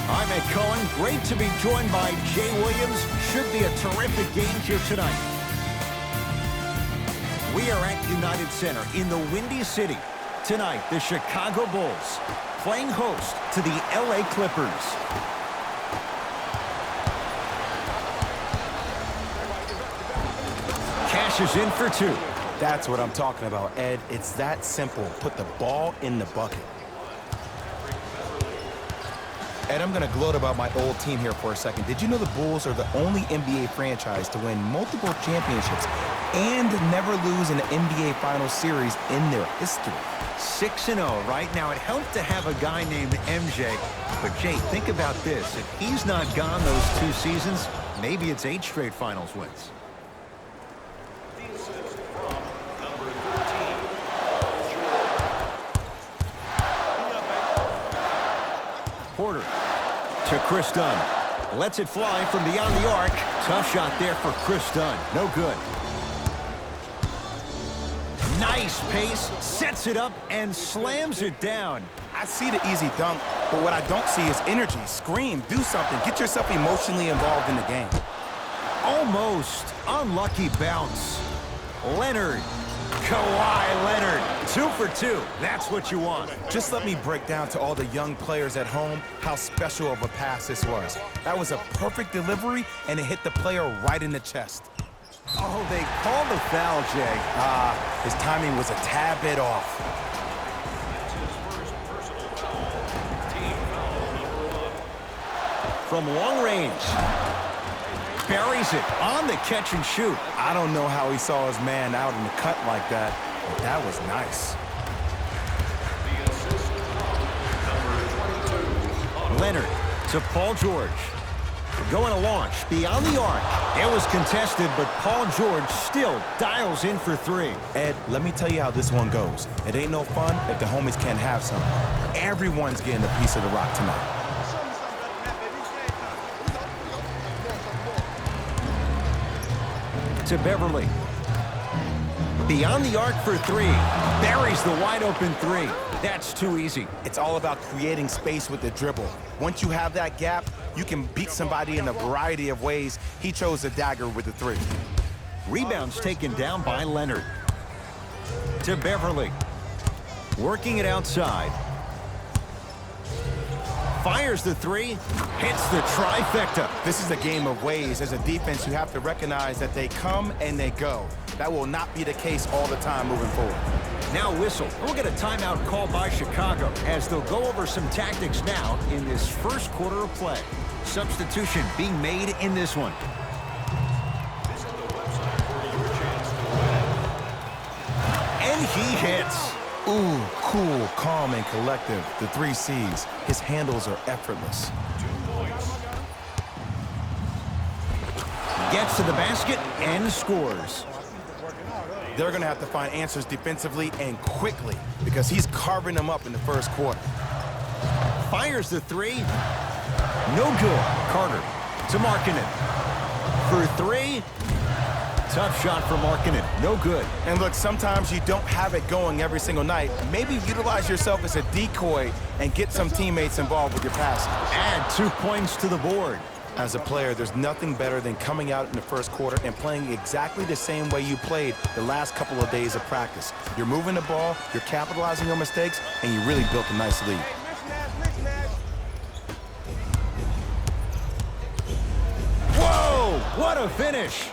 I'm Ed Cohen. Great to be joined by Jay Williams. Should be a terrific game here tonight. We are at United Center in the Windy City. Tonight, the Chicago Bulls playing host to the LA Clippers. Cash is in for two. That's what I'm talking about, Ed. It's that simple. Put the ball in the bucket. Ed, I'm going to gloat about my old team here for a second. Did you know the Bulls are the only NBA franchise to win multiple championships and never lose an NBA Finals series in their history? 6-0 right now. It helped to have a guy named MJ. But, Jay, think about this. If he's not gone those 2 seasons, maybe it's 8 straight Finals wins. Porter to Chris Dunn. Lets it fly from beyond the arc. Tough shot there for Chris Dunn. No good. Nice pace. Sets it up and slams it down. I see the easy dunk, but what I don't see is energy. Scream, do something. Get yourself emotionally involved in the game. Almost. Unlucky bounce. Leonard. Kawhi Leonard. 2 for 2. That's what you want. Just let me break down to all the young players at home how special of a pass this was. That was a perfect delivery, and it hit the player right in the chest. Oh, they called the foul, Jay. His timing was a tad bit off. From long range. Buries it on the catch and shoot. I don't know how he saw his man out in the cut like that, but that was nice. Leonard to Paul George. Going to launch beyond the arc. It was contested, but Paul George still dials in for 3. Ed, let me tell you how this one goes. It ain't no fun if the homies can't have some. Everyone's getting a piece of the rock tonight. To Beverly. Beyond the arc for 3. Buries the wide open 3. That's too easy. It's all about creating space with the dribble. Once you have that gap, you can beat somebody in a variety of ways. He chose the dagger with the 3. Rebounds taken down by Leonard. To Beverly. Working it outside. Fires the 3, hits the trifecta. This is a game of ways. As a defense, you have to recognize that they come and they go. That will not be the case all the time moving forward. Now whistle. We'll get a timeout called by Chicago as they'll go over some tactics now in this first quarter of play. Substitution being made in this one. And he hits. Ooh, cool, calm, and collective. The 3 C's. His handles are effortless. Gets to the basket and scores. They're going to have to find answers defensively and quickly because he's carving them up in the first quarter. Fires the 3. No good. Carter to Markkanen. For 3. Tough shot for Markkanen. No good. And look, sometimes you don't have it going every single night. Maybe utilize yourself as a decoy and get some teammates involved with your passing. Add 2 points to the board. As a player, there's nothing better than coming out in the first quarter and playing exactly the same way you played the last couple of days of practice. You're moving the ball, you're capitalizing on mistakes, and you really built a nice lead. Whoa! What a finish!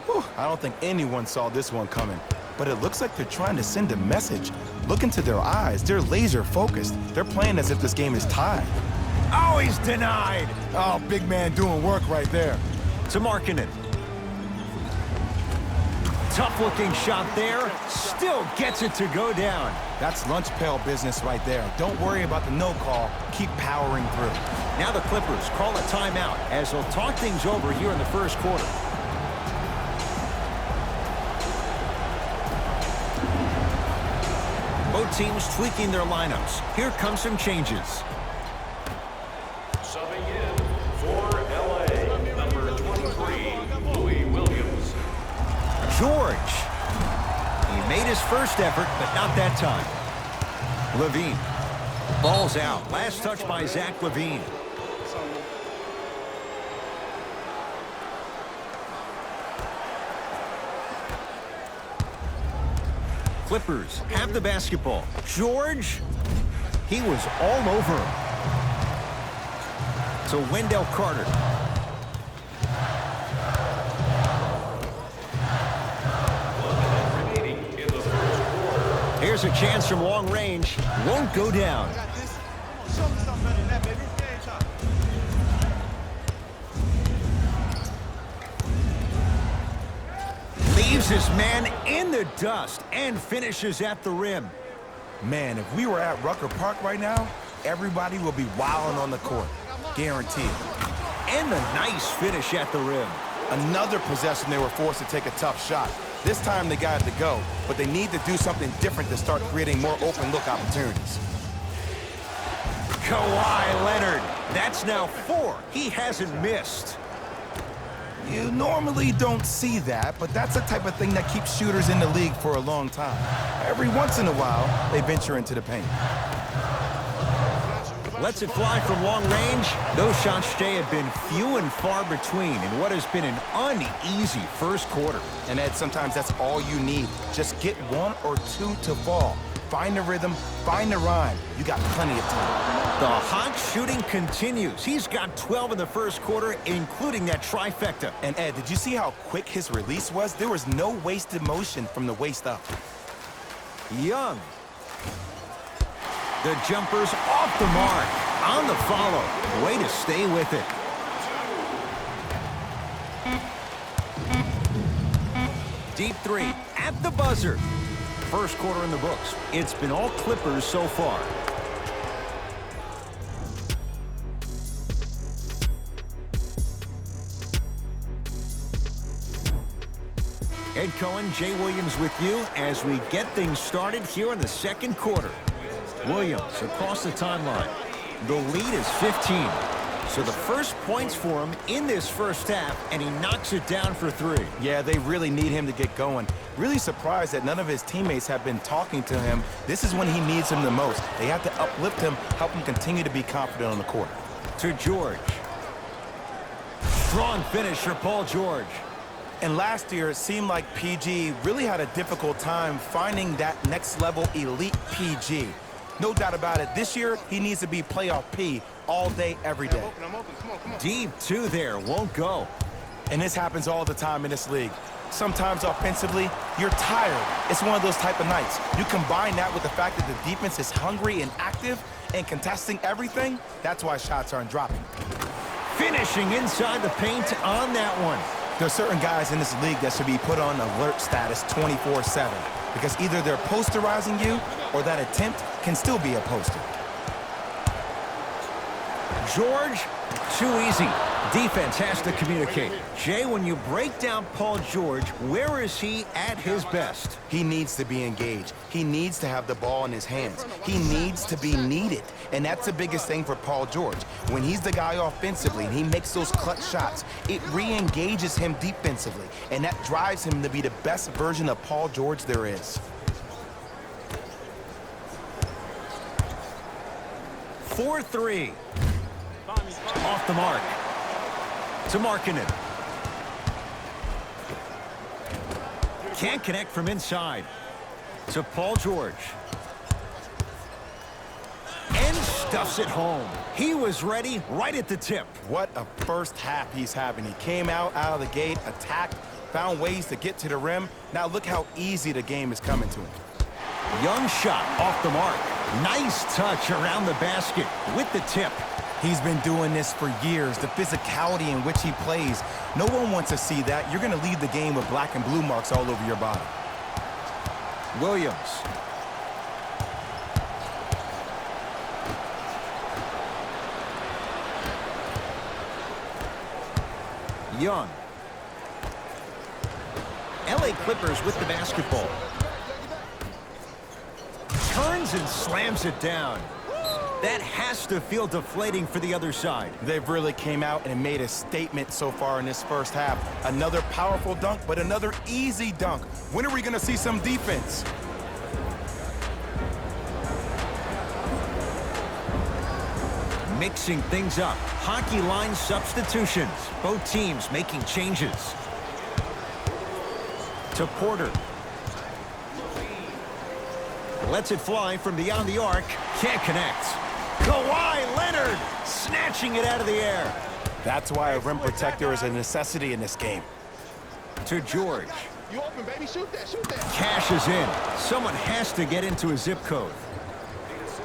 Whew, I don't think anyone saw this one coming, but it looks like they're trying to send a message. Look into their eyes. They're laser focused. They're playing as if this game is tied. Oh, he's denied. Oh, big man doing work right there. To Markkanen. Tough-looking shot there. Still gets it to go down. That's lunch pail business right there. Don't worry about the no call. Keep powering through. Now the Clippers call a timeout as they'll talk things over here in the first quarter. Both teams tweaking their lineups. Here come some changes. Subbing in for LA, number 23, Louis Williams. George. He made his first effort, but not that time. Levine. Ball's out. Last touch by Zach LaVine. Clippers have the basketball. George, he was all over him. To Wendell Carter. Here's a chance from long range. Won't go down. Leaves his man in the dust and finishes at the rim. Man, if we were at Rucker Park right now, everybody will be wilding on the court. Guaranteed. And a nice finish at the rim. Another possession they were forced to take a tough shot. This time they got it to go, but they need to do something different to start creating more open look opportunities. Kawhi Leonard. That's now 4. He hasn't missed. You normally don't see that, but that's the type of thing that keeps shooters in the league for a long time. Every once in a while, they venture into the paint. Lets it fly from long range. Those shots today have been few and far between in what has been an uneasy first quarter. And Ed, sometimes that's all you need. Just get 1 or 2 to fall. Find the rhythm, find the rhyme. You got plenty of time. The hot shooting continues. He's got 12 in the first quarter, including that trifecta. And Ed, did you see how quick his release was? There was no wasted motion from the waist up. Young. The jumper's off the mark. On the follow. Way to stay with it. Deep 3 at the buzzer. First quarter in the books. It's been all Clippers so far. Ed Cohen, Jay Williams with you as we get things started here in the second quarter. Williams across the timeline. The lead is 15. So the first points for him in this first half, and he knocks it down for 3. Yeah, they really need him to get going. Really surprised that none of his teammates have been talking to him. This is when he needs him the most. They have to uplift him, help him continue to be confident on the court. To George. Strong finish for Paul George. And last year, it seemed like PG really had a difficult time finding that next level elite PG. No doubt about it, this year, he needs to be playoff P all day, every day. Deep 2 there, won't go. And this happens all the time in this league. Sometimes offensively, you're tired. It's one of those type of nights. You combine that with the fact that the defense is hungry and active and contesting everything, that's why shots aren't dropping. Finishing inside the paint on that one. There are certain guys in this league that should be put on alert status 24/7 because either they're posterizing you or that attempt can still be a poster. George, too easy. Defense has to communicate. Jay, when you break down Paul George, where is he at his best? He needs to be engaged. He needs to have the ball in his hands. He needs to be needed. And that's the biggest thing for Paul George. When he's the guy offensively and he makes those clutch shots, it re-engages him defensively. And that drives him to be the best version of Paul George there is. 4-3. Off the mark. To Markkanen. Can't connect from inside. To Paul George. And stuffs it home. He was ready right at the tip. What a first half he's having. He came out of the gate, attacked, found ways to get to the rim. Now look how easy the game is coming to him. Young shot off the mark. Nice touch around the basket with the tip. He's been doing this for years. The physicality in which he plays. No one wants to see that. You're going to leave the game with black and blue marks all over your body. Williams. Young. LA Clippers with the basketball. Turns and slams it down. That has to feel deflating for the other side. They've really came out and made a statement so far in this first half. Another powerful dunk, but another easy dunk. When are we going to see some defense? Mixing things up. Hockey line substitutions. Both teams making changes. To Porter. Lets it fly from beyond the arc. Can't connect. Kawhi Leonard snatching it out of the air. That's why a rim protector is a necessity in this game. To George. You open, baby. Shoot that. Shoot that. Cashes in. Someone has to get into a zip code.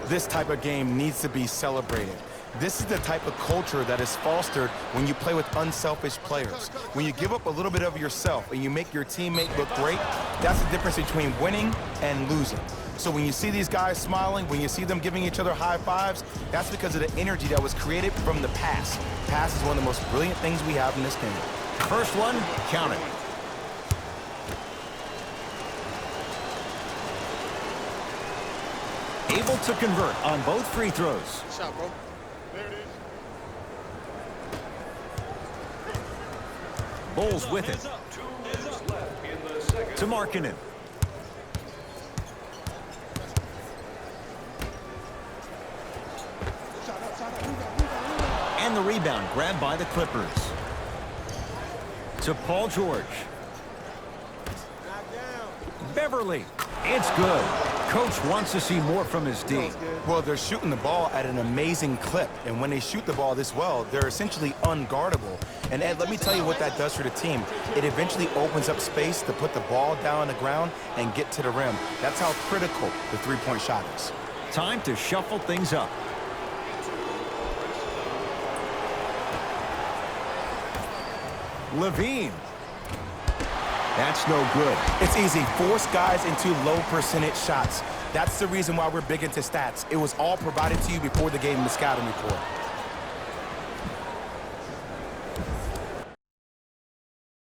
This type of game needs to be celebrated. This is the type of culture that is fostered when you play with unselfish players. When you give up a little bit of yourself and you make your teammate look great, that's the difference between winning and losing. So when you see these guys smiling, when you see them giving each other high fives, that's because of the energy that was created from the pass. Pass is one of the most brilliant things we have in this game. First one, count it. Able to convert on both free throws. Good shot, bro. There it is. Bulls with it. 2 minutes left in the second. To Markkanen. And the rebound grabbed by the Clippers. To Paul George. Beverly. It's good. Coach wants to see more from his D. Well, they're shooting the ball at an amazing clip, and when they shoot the ball this well, they're essentially unguardable. And Ed, let me tell you what that does for the team. It eventually opens up space to put the ball down on the ground and get to the rim. That's how critical the three-point shot is. Time to shuffle things up. Levine. That's no good. It's easy. Force guys into low percentage shots. That's the reason why we're big into stats. It was all provided to you before the game in the scouting report.